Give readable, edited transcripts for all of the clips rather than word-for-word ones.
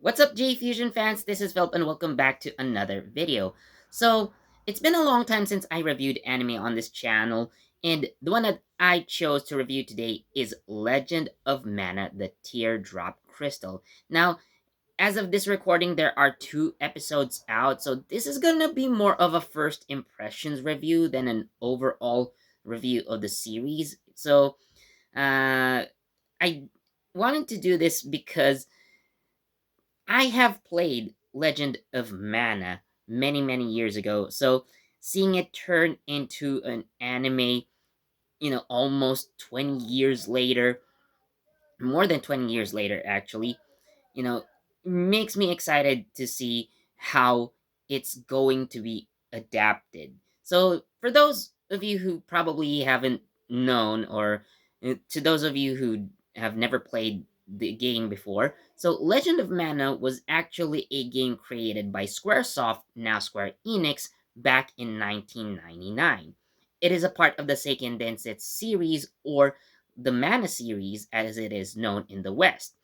What's up, JEFusion fans? This is Philip, and welcome back to another video. So, it's been a long time since I reviewed anime on this channel, and the one that I chose to review today is Legend of Mana, the Teardrop Crystal. Now, as of this recording, there are two episodes out, so this is gonna be more of a first impressions review than an overall review of the series. So, I wanted to do this because I have played Legend of Mana many, many years ago. So seeing it turn into an anime, almost 20 years later, more than 20 years later, actually, you know, makes me excited to see how it's going to be adapted. So, for those of you who probably haven't known, or to those of you who have never played the game before, so Legend of Mana was actually a game created by Squaresoft, now Square Enix, back in 1999. It is a part of the Seiken Densetsu series, or the Mana series as it is known in the West.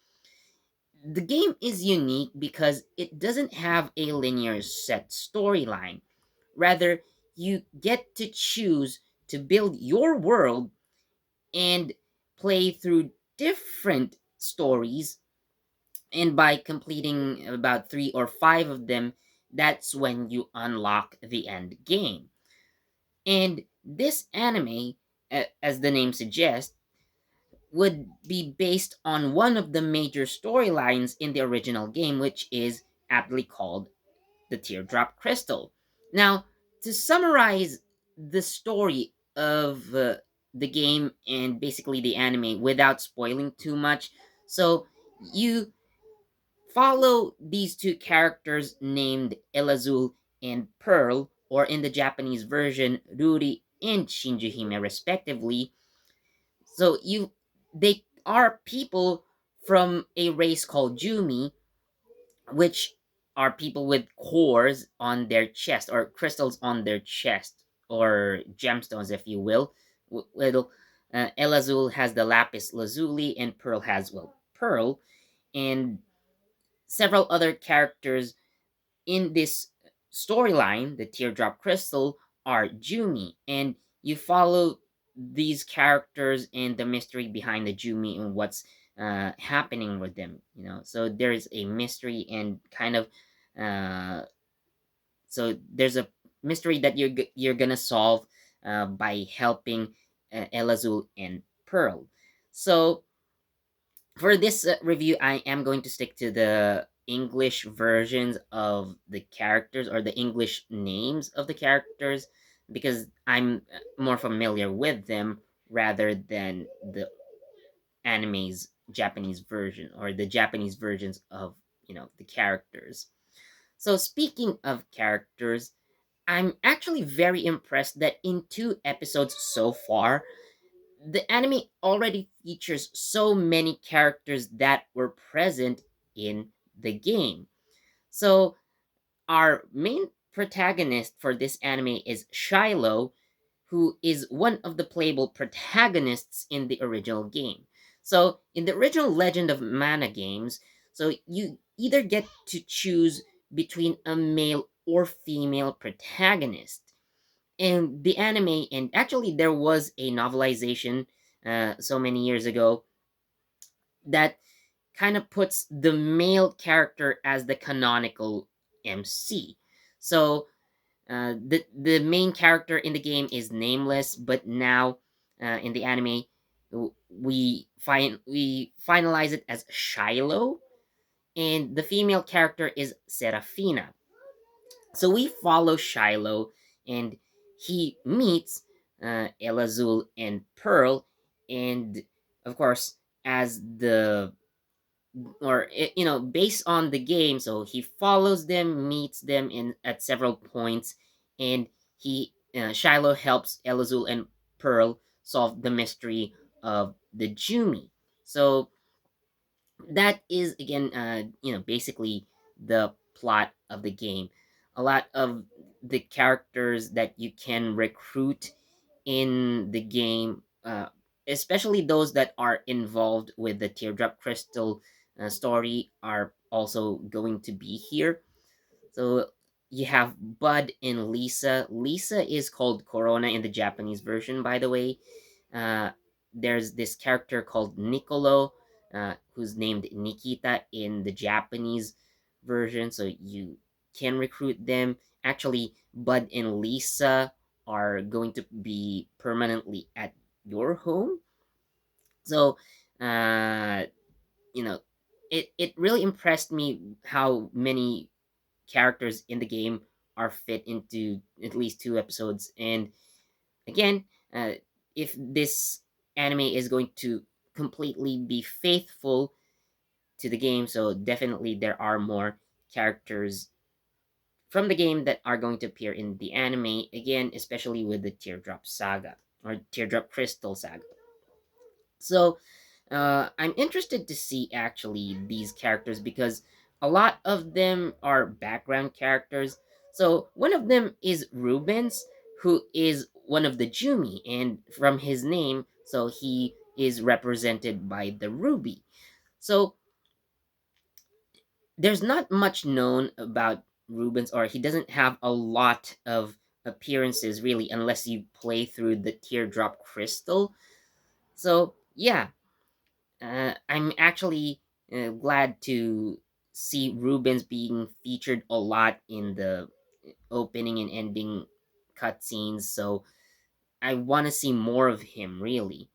The game is unique because it doesn't have a linear set storyline. Rather, you get to choose to build your world and play through different stories, and by completing about 3 or 5 of them, that's when you unlock the end game. And this anime, as the name suggests, would be based on one of the major storylines in the original game, which is aptly called the Teardrop Crystal. Now, to summarize the story of the game and basically the anime without spoiling too much, so you follow these two characters named Elazul and Pearl, or in the Japanese version, Ruri and Shinjuhime, respectively. So they are people from a race called Jumi, which are people with cores on their chest, or crystals on their chest, or gemstones, if you will. Little El Azul has the lapis lazuli, and Pearl has, well, pearl, and several other characters in this storyline, the Teardrop Crystal, are Jumi, and you follow these characters and the mystery behind the Jumi and what's happening with them. So there's a mystery and kind of so there's a mystery that you're gonna solve by helping El Azul and Pearl. So for this review, I am going to stick to the English versions of the characters, or the English names of the characters, because I'm more familiar with them rather than the anime's Japanese version, or the Japanese versions of the characters. So speaking of characters, I'm actually very impressed that in 2 episodes so far, the anime already features so many characters that were present in the game. So, our main protagonist for this anime is Shiloh, who is one of the playable protagonists in the original game. So, in the original Legend of Mana games, so you either get to choose between a male or female protagonist. In the anime, and actually there was a novelization so many years ago that kind of puts the male character as the canonical MC. So the main character in the game is nameless, but now in the anime we finalize it as Shiloh, and the female character is Serafina. So we follow Shiloh, and he meets El Azul and Pearl, and of course, as the or based on the game, so he follows them, meets them in at several points, and he Shiloh helps El Azul and Pearl solve the mystery of the Jumi. So that is again basically the plot of the game. A lot of the characters that you can recruit in the game, especially those that are involved with the Teardrop Crystal, story are also going to be here. So you have Bud and Lisa. Lisa is called Corona in the Japanese version, by the way. Uh, there's this character called Nicolo, who's named Nikita in the Japanese version, so you can recruit them. Actually, Bud and Lisa are going to be permanently at your home. So, uh, it really impressed me how many characters in the game are fit into at least two episodes. And again, if this anime is going to completely be faithful to the game, so definitely there are more characters from the game that are going to appear in the anime again, especially with the Teardrop Saga or Teardrop Crystal Saga. So I'm interested to see actually these characters because a lot of them are background characters. So one of them is Rubens, who is one of the Jumi, and from his name, so he is represented by the ruby. So there's not much known about Rubens, or he doesn't have a lot of appearances really, unless you play through the Teardrop Crystal. So yeah, I'm actually glad to see Rubens being featured a lot in the opening and ending cutscenes. So I want to see more of him, really.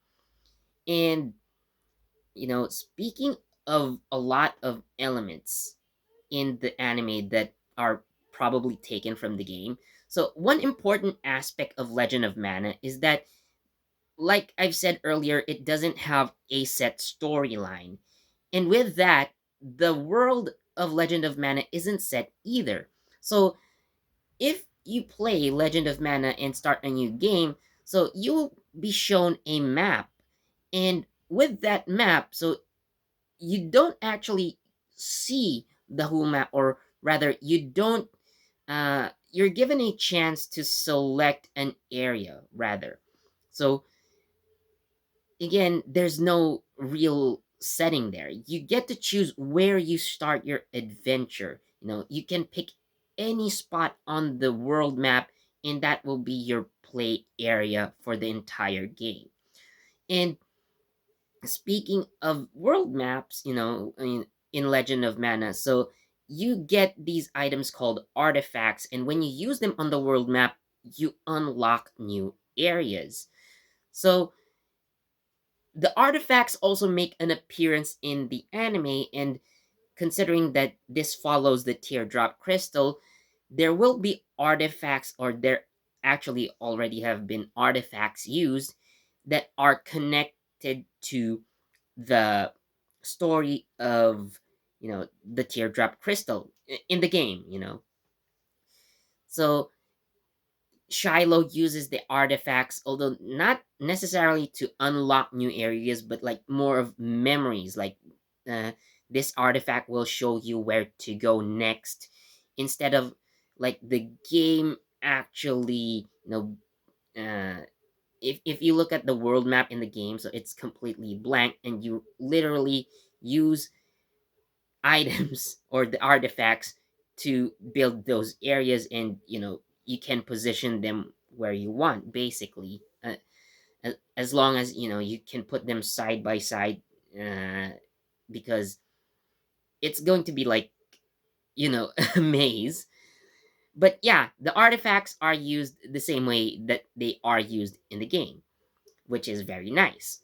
And, speaking of a lot of elements in the anime that are probably taken from the game, so one important aspect of Legend of Mana is that, like I've said earlier, it doesn't have a set storyline. And with that, the world of Legend of Mana isn't set either. So if you play Legend of Mana and start a new game, so you'll be shown a map. And with that map, so you don't actually see the whole map, or rather, you don't, you're given a chance to select an area, rather. So again, there's no real setting there. You get to choose where you start your adventure. You can pick any spot on the world map, and that will be your play area for the entire game. And speaking of world maps, in Legend of Mana, so you get these items called artifacts, and when you use them on the world map, you unlock new areas. So the artifacts also make an appearance in the anime, and considering that this follows the Teardrop Crystal, there will be artifacts, or there actually already have been artifacts used that are connected to the story of the Teardrop Crystal in the game. So Shiloh uses the artifacts, although not necessarily to unlock new areas, but like more of memories. Like, uh, this artifact will show you where to go next, instead of like the game actually, if you look at the world map in the game, so it's completely blank, and you literally use items or the artifacts to build those areas, and you can position them where you want, basically, as long as you can put them side by side, uh, because it's going to be like a maze. But yeah, the artifacts are used the same way that they are used in the game, which is very nice.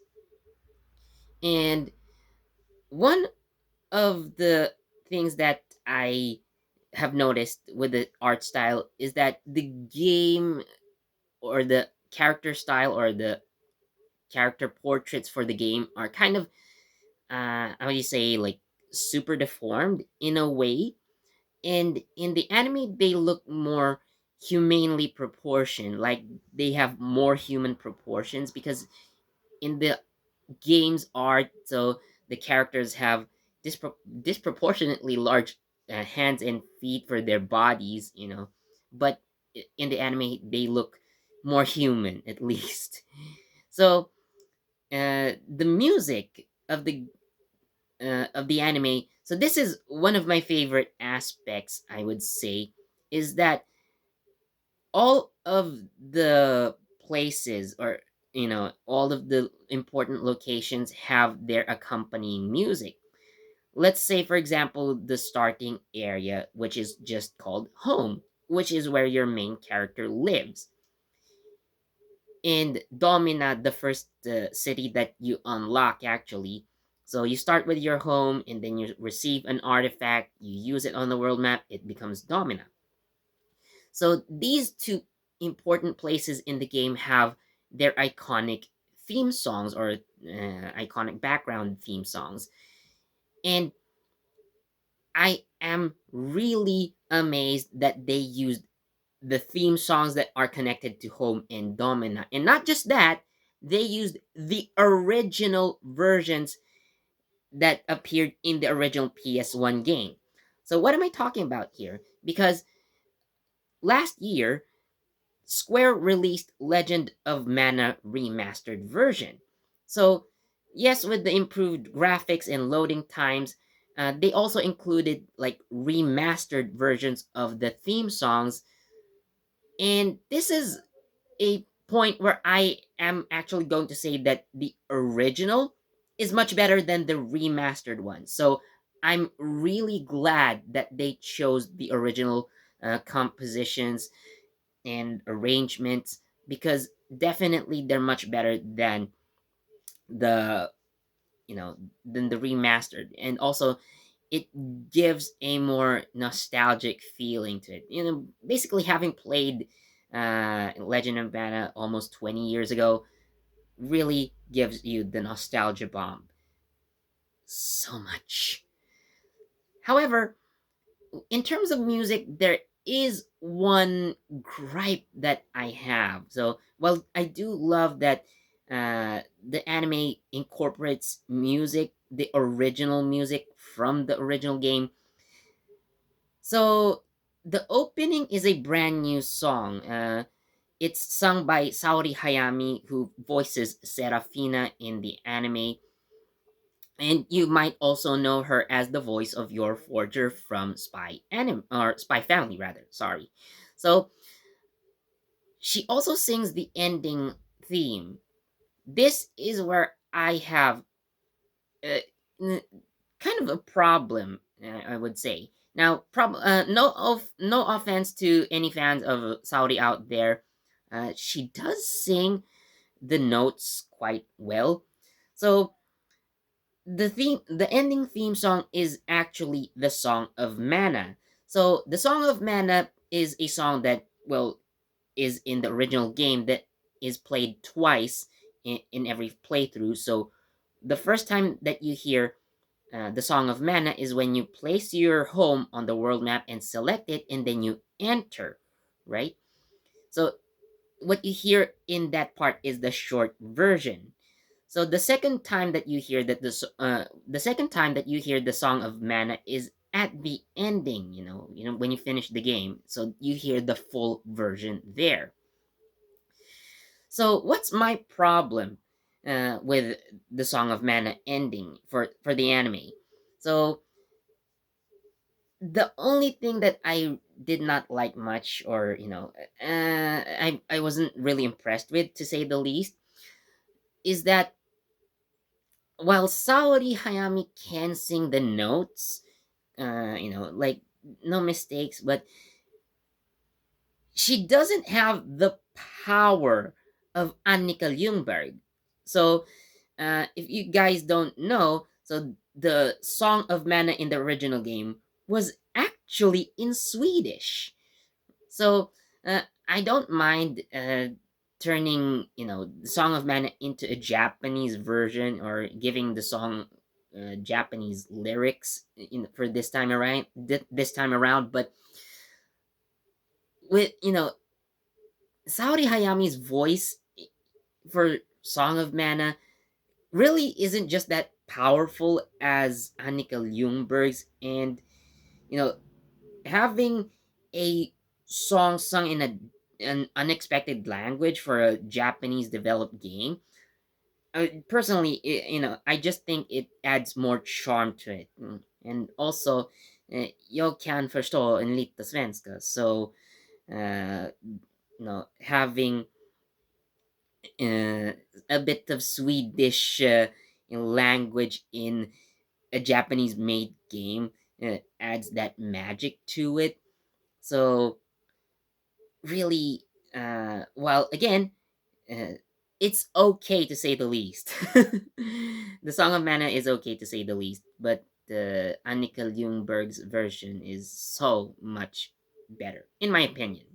And one of the things that I have noticed with the art style is that the game, or the character style, or the character portraits for the game are kind of, how do you say, like, super deformed in a way. And in the anime, they look more humanely proportioned, like they have more human proportions, because in the game's art, so the characters have disproportionately large hands and feet for their bodies, but in the anime, they look more human, at least. So the music of the of the anime. So this is one of my favorite aspects, I would say, is that all of the places, or all of the important locations have their accompanying music. Let's say, for example, the starting area, which is just called home, which is where your main character lives. And Domina, the first city that you unlock, actually. So you start with your home, and then you receive an artifact, you use it on the world map, it becomes Domina. So these two important places in the game have their iconic theme songs, or iconic background theme songs. And I am really amazed that they used the theme songs that are connected to home and Domina. And not just that, they used the original versions that appeared in the original PS1 game. So what am I talking about here? Because last year, Square released Legend of Mana remastered version. So, yes, with the improved graphics and loading times, they also included like remastered versions of the theme songs. And this is a point where I am actually going to say that the original is much better than the remastered one. So I'm really glad that they chose the original compositions and arrangements, because definitely they're much better than the the remastered. And also, it gives a more nostalgic feeling to it. Basically, having played Legend of Mana almost 20 years ago really gives you the nostalgia bomb so much. However, in terms of music, there is one gripe that I have. So, well, I do love that the anime incorporates music, the original music from the original game. So, the opening is a brand new song. It's sung by Saori Hayami, who voices Serafina in the anime. And you might also know her as the voice of your forger from Spy Family, rather. Sorry. So she also sings the ending theme. This is where I have uh, n- kind of a problem, I would say. Now, no offense to any fans of Saudi out there. She does sing the notes quite well. So the ending theme song is actually the Song of Mana. So the Song of Mana is a song that, well, is in the original game, that is played twice in every playthrough. So the first time that you hear the Song of Mana is when you place your home on the world map and select it, and then you enter, right? So what you hear in that part is the short version. So the second time that you hear the second time that you hear the Song of Mana is at the ending. When you finish the game, so you hear the full version there. So what's my problem with the Song of Mana ending for the anime? So the only thing that I did not like much, or I wasn't really impressed with, to say the least, is that while Saori Hayami can sing the notes, like no mistakes, but she doesn't have the power of Annika Ljungberg. So, if you guys don't know, so the Song of Mana in the original game was actually in Swedish. So, I don't mind turning, the Song of Mana into a Japanese version, or giving the song Japanese lyrics for this time around. But with Saori Hayami's voice for Song of Mana really isn't just that powerful as Annika Ljungberg's. And you know having a song sung in an unexpected language for a Japanese developed game, personally, I just think it adds more charm to it. And also, jag kan förstå en lite svenska, so having uh, a bit of Swedish language in a Japanese made game adds that magic to it. So really, well, again, uh, it's okay to say the least. The Song of Mana is okay to say the least, but the Annika Ljungberg's version is so much better, in my opinion.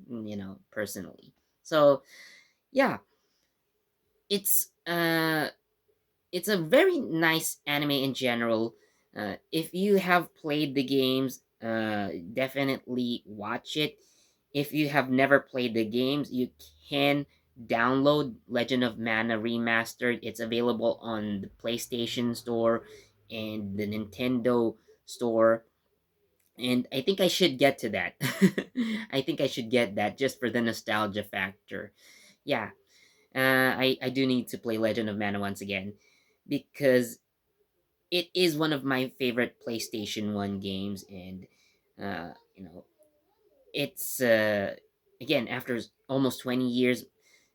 Personally. So yeah, it's uh it's a very nice anime in general. If you have played the games, definitely watch it. If you have never played the games, you can download Legend of Mana Remastered. It's available on the PlayStation Store and the Nintendo Store. And I think I should get to that. I think I should get that just for the nostalgia factor. Yeah, I do need to play Legend of Mana once again because it is one of my favorite PlayStation 1 games. And uh, you know it's again, after almost 20 years,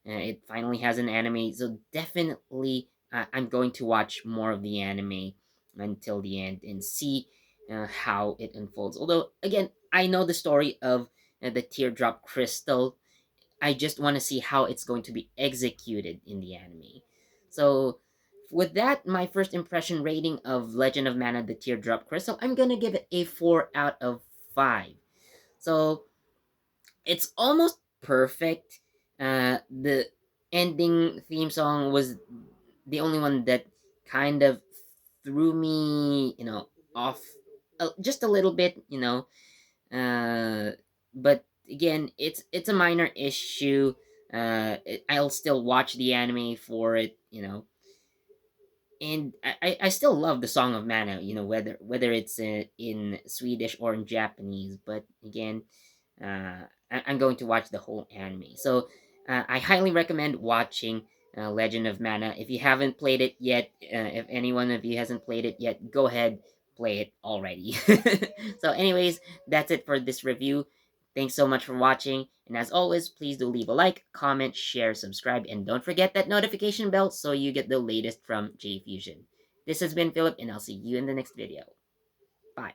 it finally has an anime. So definitely, I'm going to watch more of the anime until the end and see how it unfolds. Although again, I know the story of the Teardrop Crystal. I just want to see how it's going to be executed in the anime. So, with that, my first impression rating of Legend of Mana: The Teardrop Crystal, I'm gonna give it a 4 out of 5. So, it's almost perfect. The ending theme song was the only one that kind of threw me, off just a little bit. But again, it's a minor issue. I'll still watch the anime for it, and I still love the Song of Mana, whether it's in Swedish or in Japanese. But again, I'm going to watch the whole anime. So I highly recommend watching Legend of Mana. If you haven't played it yet, if any one of you hasn't played it yet, go ahead, play it already. So, anyways, that's it for this review. Thanks so much for watching, and as always, please do leave a like, comment, share, subscribe, and don't forget that notification bell so you get the latest from JEFusion. This has been Philip, and I'll see you in the next video. Bye.